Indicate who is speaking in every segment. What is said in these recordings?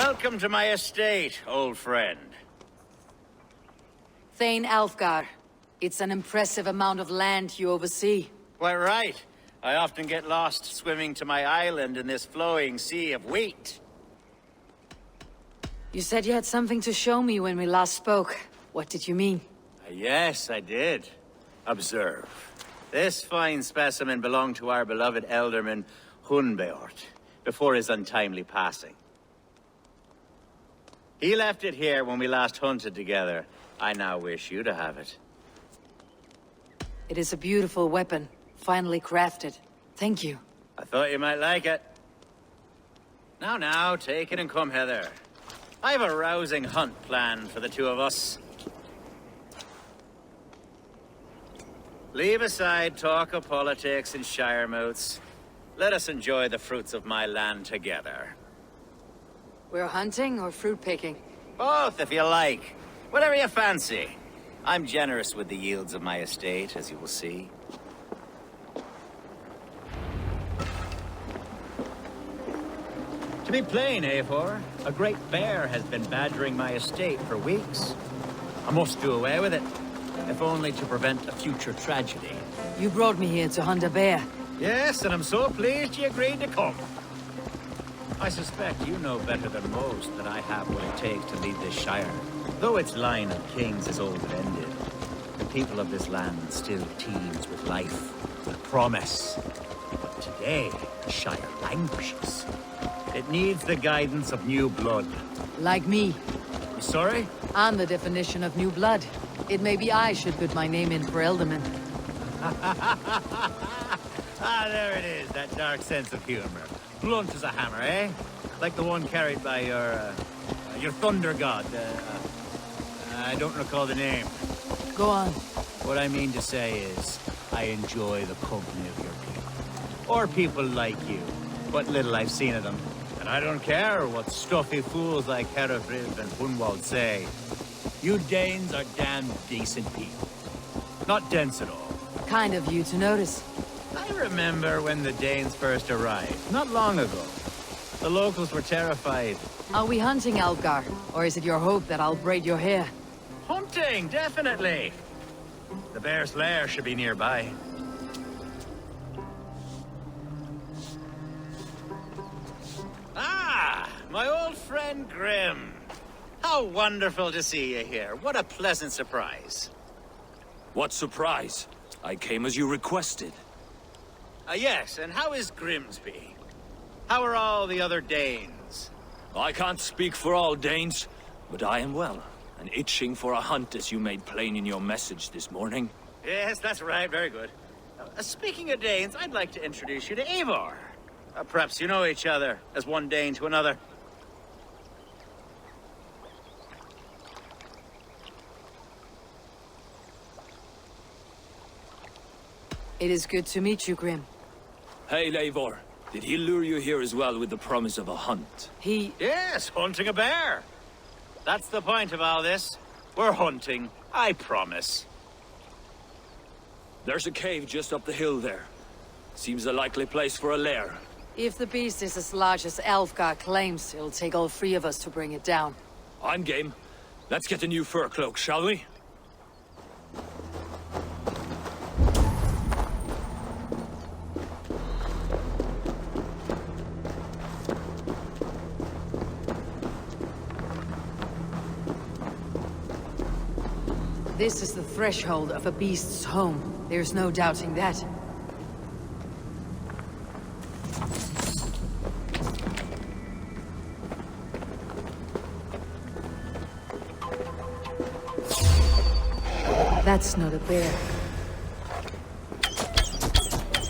Speaker 1: Welcome to my estate, old friend.
Speaker 2: Thane Alfgar. It's an impressive amount of land you oversee.
Speaker 1: Quite right. I often get lost swimming to my island in this flowing sea of wheat.
Speaker 2: You said you had something to show me when we last spoke. What did you mean?
Speaker 1: Yes, I did. Observe. This fine specimen belonged to our beloved elderman, Hunbeort, before his untimely passing. He left it here when we last hunted together. I now wish you to have it.
Speaker 2: It is a beautiful weapon, finely crafted. Thank you.
Speaker 1: I thought you might like it. Now, take it and come hither. I have a rousing hunt planned for the two of us. Leave aside talk of politics and shire moats. Let us enjoy the fruits of my land together.
Speaker 2: We're hunting or fruit picking?
Speaker 1: Both, if you like. Whatever you fancy. I'm generous with the yields of my estate, as you will see. To be plain, Eivor, a great bear has been badgering my estate for weeks. I must do away with it, if only to prevent a future tragedy.
Speaker 2: You brought me here to hunt a bear.
Speaker 1: Yes, and I'm so pleased you agreed to come. I suspect you know better than most that I have what it takes to lead this shire. Though its line of kings is old and ended, the people of this land still teems with life, with promise. But today, the shire languishes. It needs the guidance of new blood.
Speaker 2: Like me.
Speaker 1: I'm sorry?
Speaker 2: I'm the definition of new blood. It may be I should put my name in for Elderman.
Speaker 1: Ah, there it is, that dark sense of humor. Blunt as a hammer, eh? Like the one carried by your thunder god. I don't recall the name.
Speaker 2: Go on.
Speaker 1: What I mean to say is, I enjoy the company of your people. Or people like you. What little I've seen of them. And I don't care what stuffy fools like Hereford and Hunwald say. You Danes are damn decent people. Not dense at all.
Speaker 2: Kind of you to notice.
Speaker 1: I remember when the Danes first arrived, not long ago. The locals were terrified.
Speaker 2: Are we hunting Alfgar? Or is it your hope that I'll braid your hair?
Speaker 1: Hunting, definitely. The bear's lair should be nearby. Ah, my old friend Grim. How wonderful to see you here. What a pleasant surprise.
Speaker 3: What surprise? I came as you requested.
Speaker 1: Yes, and how is Grimsby? How are all the other Danes?
Speaker 3: I can't speak for all Danes, but I am well, and itching for a hunt as you made plain in your message this morning.
Speaker 1: Yes, that's right. Very good. Speaking of Danes, I'd like to introduce you to Eivor. Perhaps you know each other, as one Dane to another.
Speaker 2: It is good to meet you, Grim.
Speaker 3: Hey, Eivor. Did he lure you here as well with the promise of a hunt?
Speaker 1: Yes, hunting a bear. That's the point of all this. We're hunting, I promise.
Speaker 3: There's a cave just up the hill there. Seems a likely place for a lair.
Speaker 2: If the beast is as large as Alfgar claims, it'll take all three of us to bring it down.
Speaker 3: I'm game. Let's get a new fur cloak, shall we?
Speaker 2: This is the threshold of a beast's home. There's no doubting that. That's not a bear.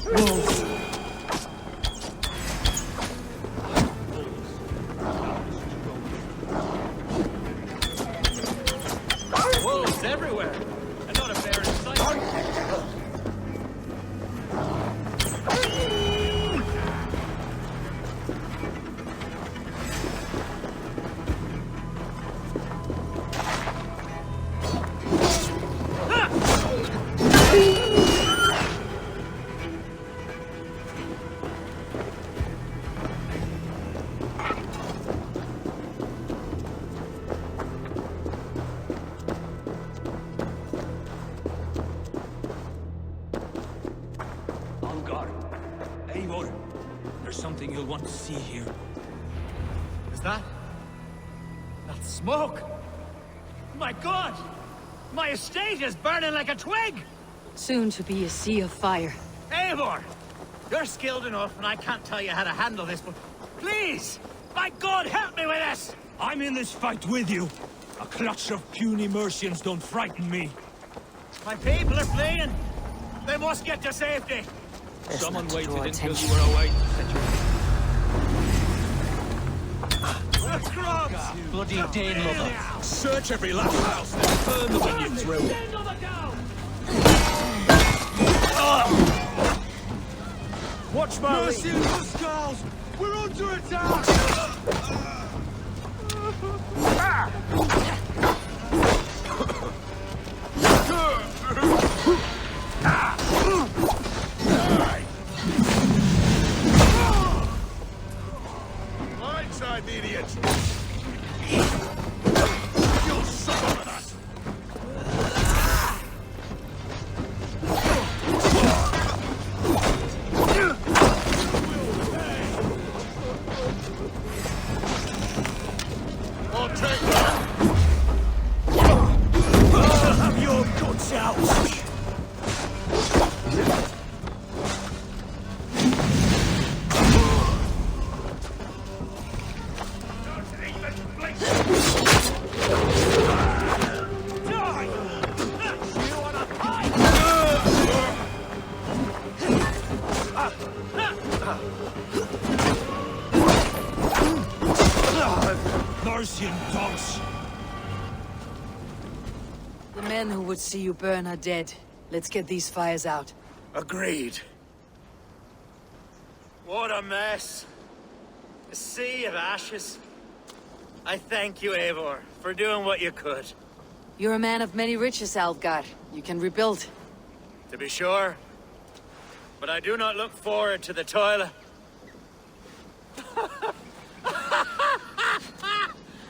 Speaker 2: Wolves.
Speaker 1: Wolves everywhere, and not a bear in sight.
Speaker 3: will want to see here.
Speaker 1: Is that... that's smoke? My God! My estate is burning like a twig!
Speaker 2: Soon to be a sea of fire.
Speaker 1: Eivor! You're skilled enough, and I can't tell you how to handle this, but... please! My God, help me with this!
Speaker 3: I'm in this fight with you. A clutch of puny Mercians don't frighten me.
Speaker 1: My people are fleeing! They must get to safety!
Speaker 3: Someone
Speaker 2: not to draw
Speaker 3: waited until
Speaker 2: attention.
Speaker 3: you were away.
Speaker 4: Bloody Dane lover.
Speaker 3: Search every last house, then burn them when you're through. Watch my
Speaker 4: Mercy and Huskars! We're under attack!
Speaker 5: Blindside the idiot! You'll suffer for that! I'll take that!
Speaker 3: I'll have your guts out! Mercian dogs!
Speaker 2: The men who would see you burn are dead. Let's get these fires out.
Speaker 1: Agreed. What a mess. A sea of ashes. I thank you, Eivor, for doing what you could.
Speaker 2: You're a man of many riches, Alfgar. You can rebuild.
Speaker 1: To be sure. But I do not look forward to the toil.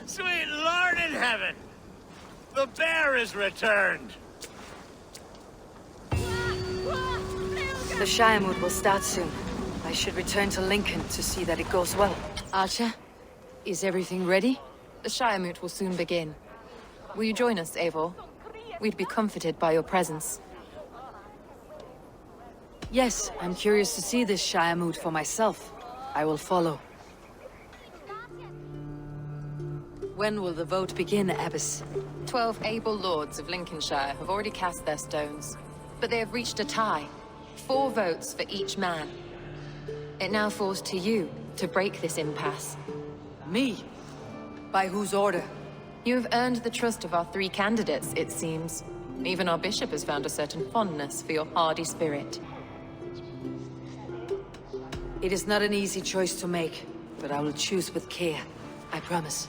Speaker 1: Sweet Lord in heaven! The bear is returned!
Speaker 2: The Shiremoot will start soon. I should return to Lincoln to see that it goes well. Archer, is everything ready?
Speaker 6: The Shiremoot will soon begin. Will you join us, Eivor? We'd be comforted by your presence.
Speaker 2: Yes, I'm curious to see this Shiremoot for myself. I will follow. When will the vote begin, Abbess?
Speaker 6: 12 able lords of Lincolnshire have already cast their stones, but they have reached a tie. 4 votes for each man. It now falls to you to break this impasse.
Speaker 2: Me? By whose order?
Speaker 6: You have earned the trust of our 3 candidates, it seems. Even our bishop has found a certain fondness for your hardy spirit.
Speaker 2: It is not an easy choice to make, but I will choose with care. I promise.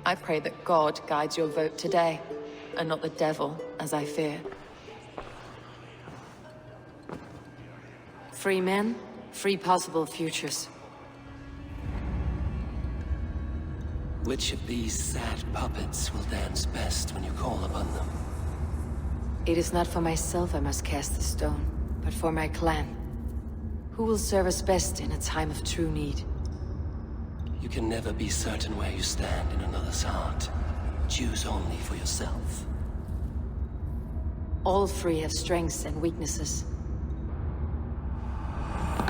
Speaker 6: I pray that God guides your vote today, and not the devil, as I fear.
Speaker 2: Free men, free possible futures.
Speaker 4: Which of these sad puppets will dance best when you call upon them?
Speaker 2: It is not for myself I must cast the stone, but for my clan. Who will serve us best in a time of true need?
Speaker 4: You can never be certain where you stand in another's heart. Choose only for yourself.
Speaker 2: All 3 have strengths and weaknesses.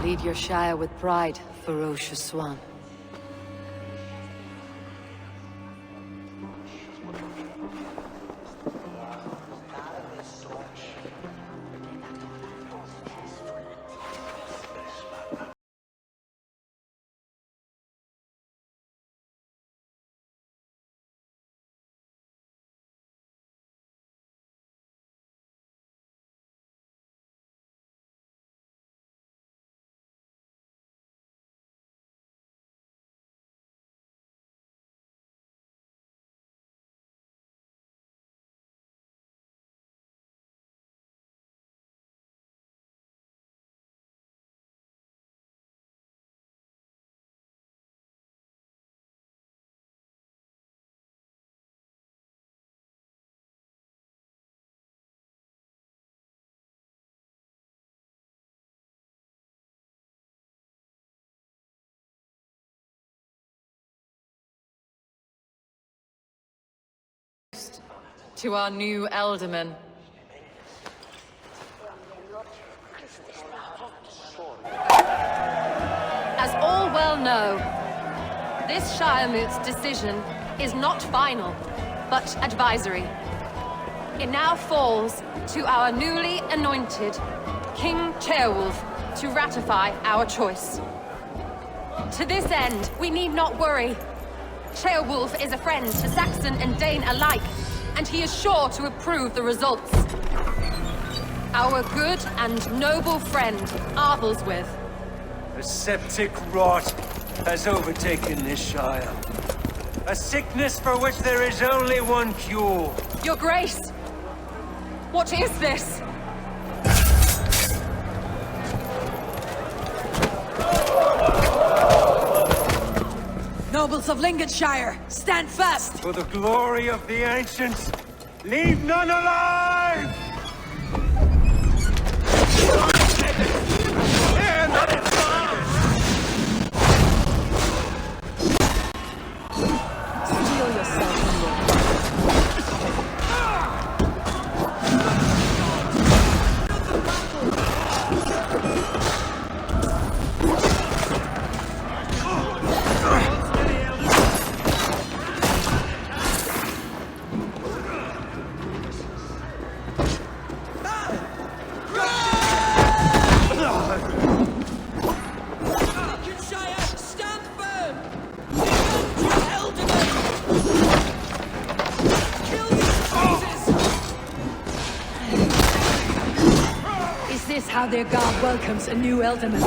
Speaker 2: Lead your Shire with pride, ferocious swan.
Speaker 6: to our new Elderman. As all well know, this Shiremoot's decision is not final, but advisory. It now falls to our newly anointed King Ceolwulf to ratify our choice. To this end, we need not worry. Ceolwulf is a friend to Saxon and Dane alike, and he is sure to approve the results. Our good and noble friend, Arthelswith.
Speaker 7: A septic rot has overtaken this Shire. A sickness for which there is only one cure.
Speaker 6: Your Grace! What is this?
Speaker 2: Nobles of Lincolnshire, stand fast!
Speaker 7: For the glory of the ancients, leave none alive!
Speaker 2: Steel yourself, how their god welcomes a new Elderman.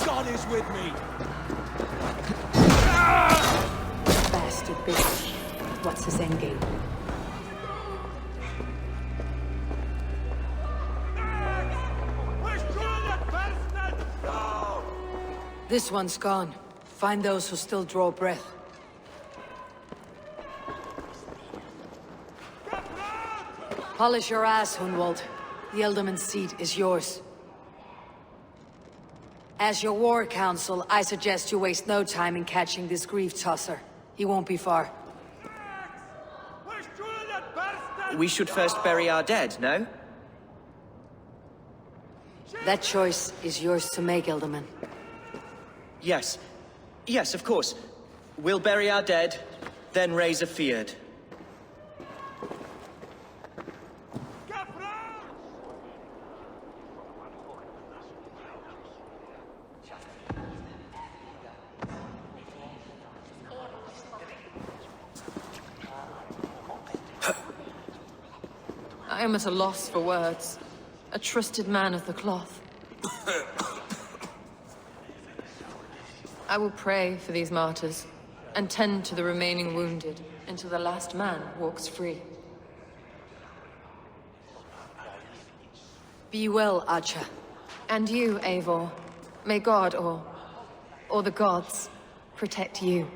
Speaker 7: God is with me!
Speaker 2: Bastard bitch. What's his endgame? This one's gone. Find those who still draw breath. Polish your ass, Hunwald. The Elderman's seat is yours. As your war council, I suggest you waste no time in catching this grief tosser. He won't be far.
Speaker 8: We should first bury our dead, no?
Speaker 2: That choice is yours to make, Elderman.
Speaker 8: Yes. Yes, of course. We'll bury our dead, then raise a feard.
Speaker 6: I am at a loss for words. A trusted man of the cloth. I will pray for these martyrs, and tend to the remaining wounded until the last man walks free.
Speaker 2: Be well, Archer.
Speaker 6: And you, Eivor. May God, or the gods, protect you.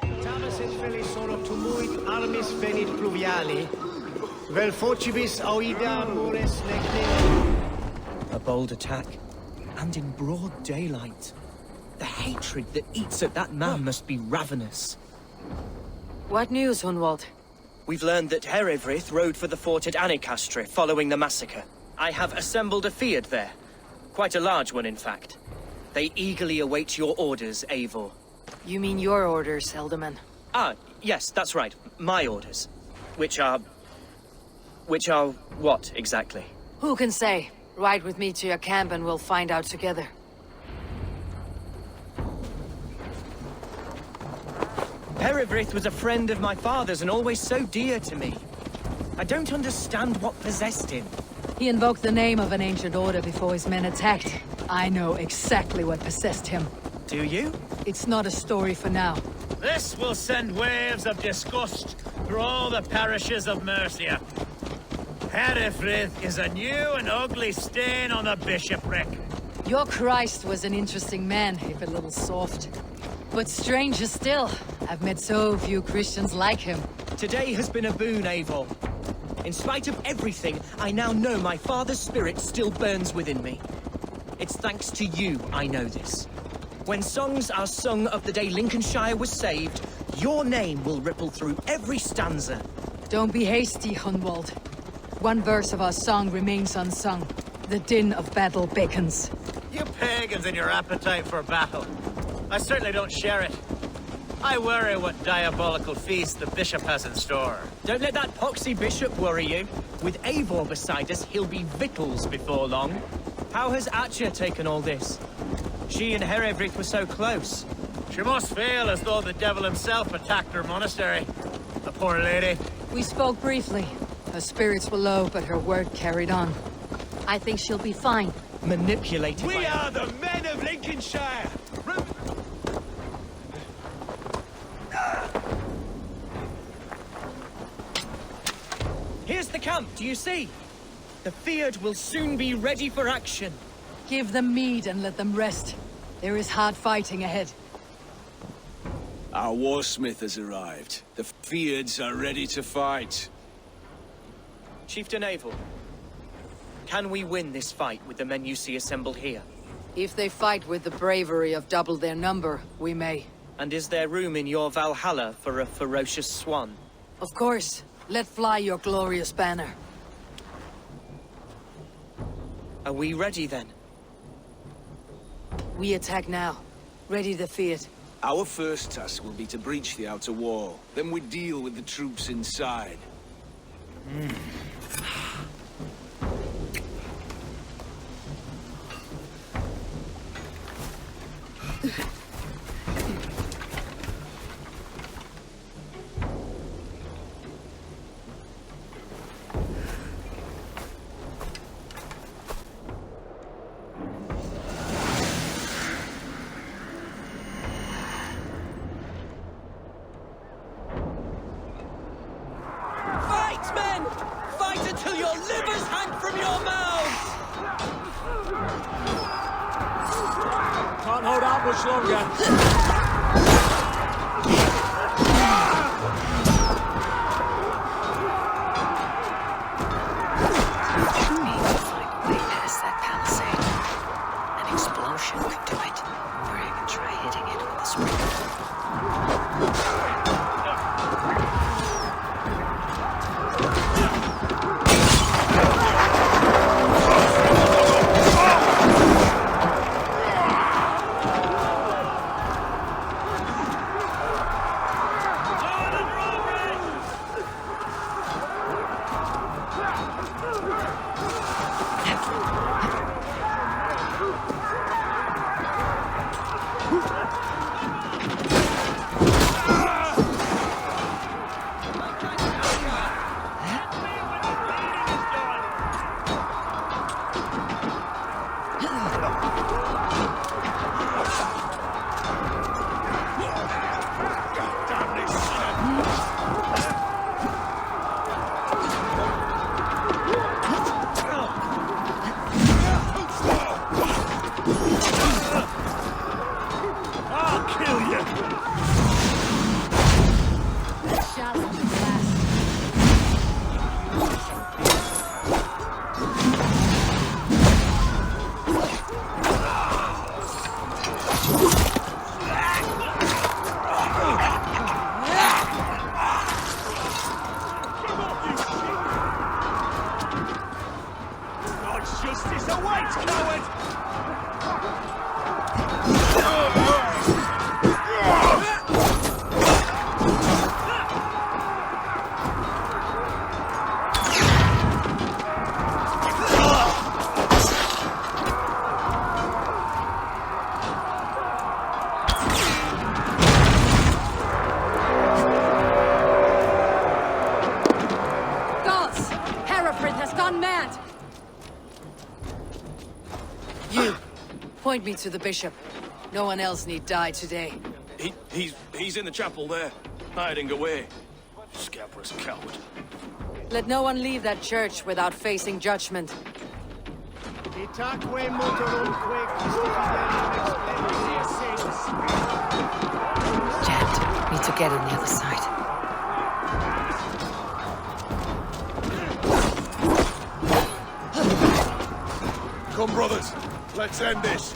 Speaker 9: Tamas et felis sono tumuit armis venit pluviali, vel focibis auida mores necne.
Speaker 8: A bold attack, and in broad daylight. The hatred that eats at that man must be ravenous.
Speaker 2: What news, Hunwald?
Speaker 8: We've learned that Herivryth rode for the fort at Annikastre following the massacre. I have assembled a feard there. Quite a large one, in fact. They eagerly await your orders, Eivor.
Speaker 2: You mean your orders, Elderman?
Speaker 8: Ah, yes, that's right. My orders. Which are what, exactly?
Speaker 2: Who can say? Ride with me to your camp and we'll find out together.
Speaker 8: Herivryth was a friend of my father's and always so dear to me. I don't understand what possessed him.
Speaker 2: He invoked the name of an ancient order before his men attacked. I know exactly what possessed him.
Speaker 8: Do you?
Speaker 2: It's not a story for now.
Speaker 1: This will send waves of disgust through all the parishes of Mercia. Herivryth is a new and ugly stain on the bishopric.
Speaker 2: Your Christ was an interesting man, if a little soft. But stranger still, I've met so few Christians like him.
Speaker 8: Today has been a boon, Eivor. In spite of everything, I now know my father's spirit still burns within me. It's thanks to you I know this. When songs are sung of the day Lincolnshire was saved, your name will ripple through every stanza.
Speaker 2: Don't be hasty, Hunwald. One verse of our song remains unsung. The din of battle beckons.
Speaker 1: You pagans and your appetite for battle. I certainly don't share it. I worry what diabolical feast the bishop has in store.
Speaker 8: Don't let that poxy bishop worry you. With Eivor beside us, he'll be victuals before long. How has Atcha taken all this? She and Herefrith were so close.
Speaker 1: She must feel as though the devil himself attacked her monastery. The poor lady.
Speaker 2: We spoke briefly. Her spirits were low, but her word carried on. I think she'll be fine.
Speaker 8: Manipulated
Speaker 7: We
Speaker 8: by
Speaker 7: are the men of Lincolnshire!
Speaker 8: Here's the camp, do you see? The Fyrd will soon be ready for action.
Speaker 2: Give them mead and let them rest. There is hard fighting ahead.
Speaker 10: Our warsmith has arrived. The Fyrds are ready to fight.
Speaker 8: Chieftain Eivor, can we win this fight with the men you see assembled here?
Speaker 2: If they fight with the bravery of double their number, we may.
Speaker 8: And is there room in your Valhalla for a ferocious swan?
Speaker 2: Of course. Let fly your glorious banner.
Speaker 8: Are we ready then?
Speaker 2: We attack now. Ready the Fyrd.
Speaker 10: Our first task will be to breach the outer wall. Then we deal with the troops inside.
Speaker 8: Fight, men! Fight until your livers hang from your mouths!
Speaker 3: Can't hold out much longer.
Speaker 2: Way past that palisade. An explosion could do it. Or you can try hitting it with a spring.
Speaker 7: Justice awaits, coward!
Speaker 2: Gods! Herefrith has gone mad! You, point me to the bishop. No one else need die today.
Speaker 3: He's in the chapel there, hiding away. Scabrous coward.
Speaker 2: Let no one leave that church without facing judgment.
Speaker 9: Itaque motorumque
Speaker 2: Jammed. Need to get in the other side.
Speaker 5: Come, brothers. Let's end this.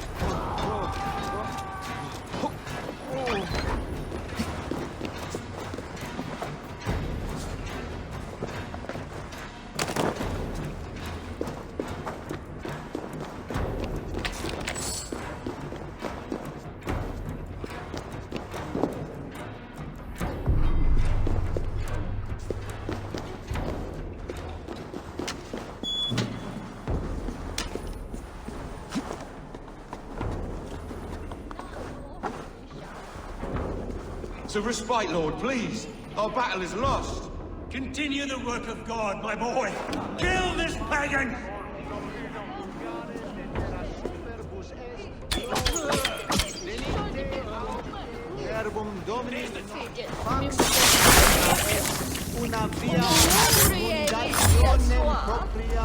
Speaker 7: It's a respite, Lord, please. Our battle is lost. Continue the work of God, my boy. Kill this pagan!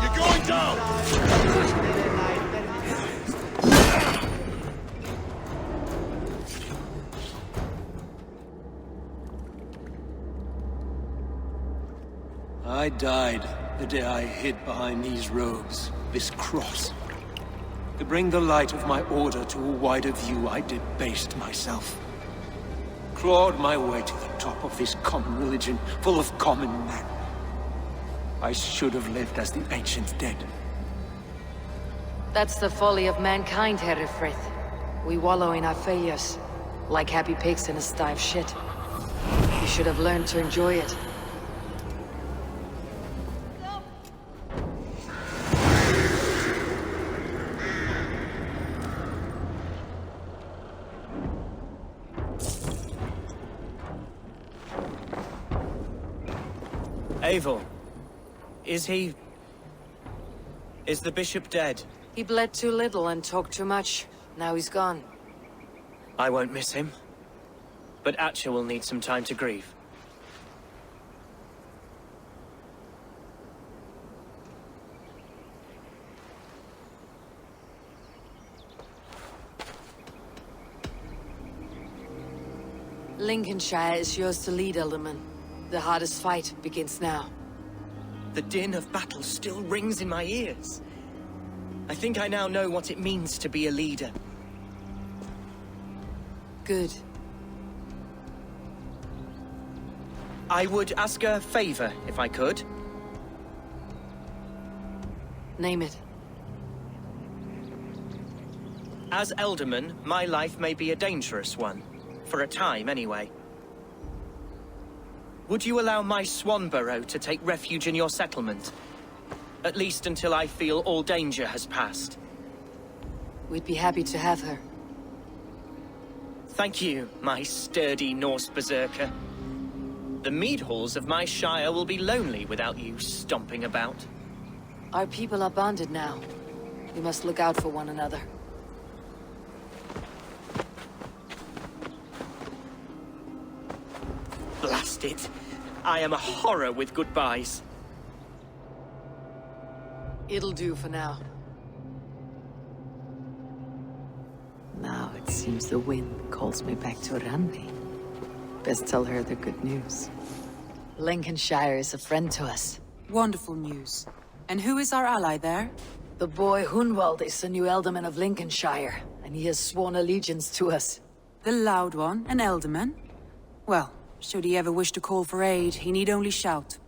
Speaker 5: You're going down!
Speaker 4: I died the day I hid behind these robes, this cross. To bring the light of my order to a wider view, I debased myself. Clawed my way to the top of this common religion, full of common men. I should have lived as the ancient dead.
Speaker 2: That's the folly of mankind, Herefrith. We wallow in our failures, like happy pigs in a sty of shit. You should have learned to enjoy it.
Speaker 8: Eivor, is the bishop dead?
Speaker 2: He bled too little and talked too much. Now he's gone.
Speaker 8: I won't miss him. But Atcha will need some time to grieve.
Speaker 2: Lincolnshire is yours to lead, Elderman. The hardest fight begins now.
Speaker 8: The din of battle still rings in my ears. I think I now know what it means to be a leader.
Speaker 2: Good.
Speaker 8: I would ask a favor, if I could.
Speaker 2: Name it.
Speaker 8: As Elderman, my life may be a dangerous one. For a time, anyway. Would you allow my Swanborough to take refuge in your settlement? At least until I feel all danger has passed.
Speaker 2: We'd be happy to have her.
Speaker 8: Thank you, my sturdy Norse berserker. The mead halls of my shire will be lonely without you stomping about.
Speaker 2: Our people are bonded now. We must look out for one another.
Speaker 8: Blast it. I am a horror with goodbyes.
Speaker 2: It'll do for now. Now it seems the wind calls me back to Randi. Best tell her the good news. Lincolnshire is a friend to us.
Speaker 11: Wonderful news. And who is our ally there?
Speaker 2: The boy Hunwald is the new Alderman of Lincolnshire, and he has sworn allegiance to us.
Speaker 11: The Loud One, an Alderman? Well, should he ever wish to call for aid, he need only shout.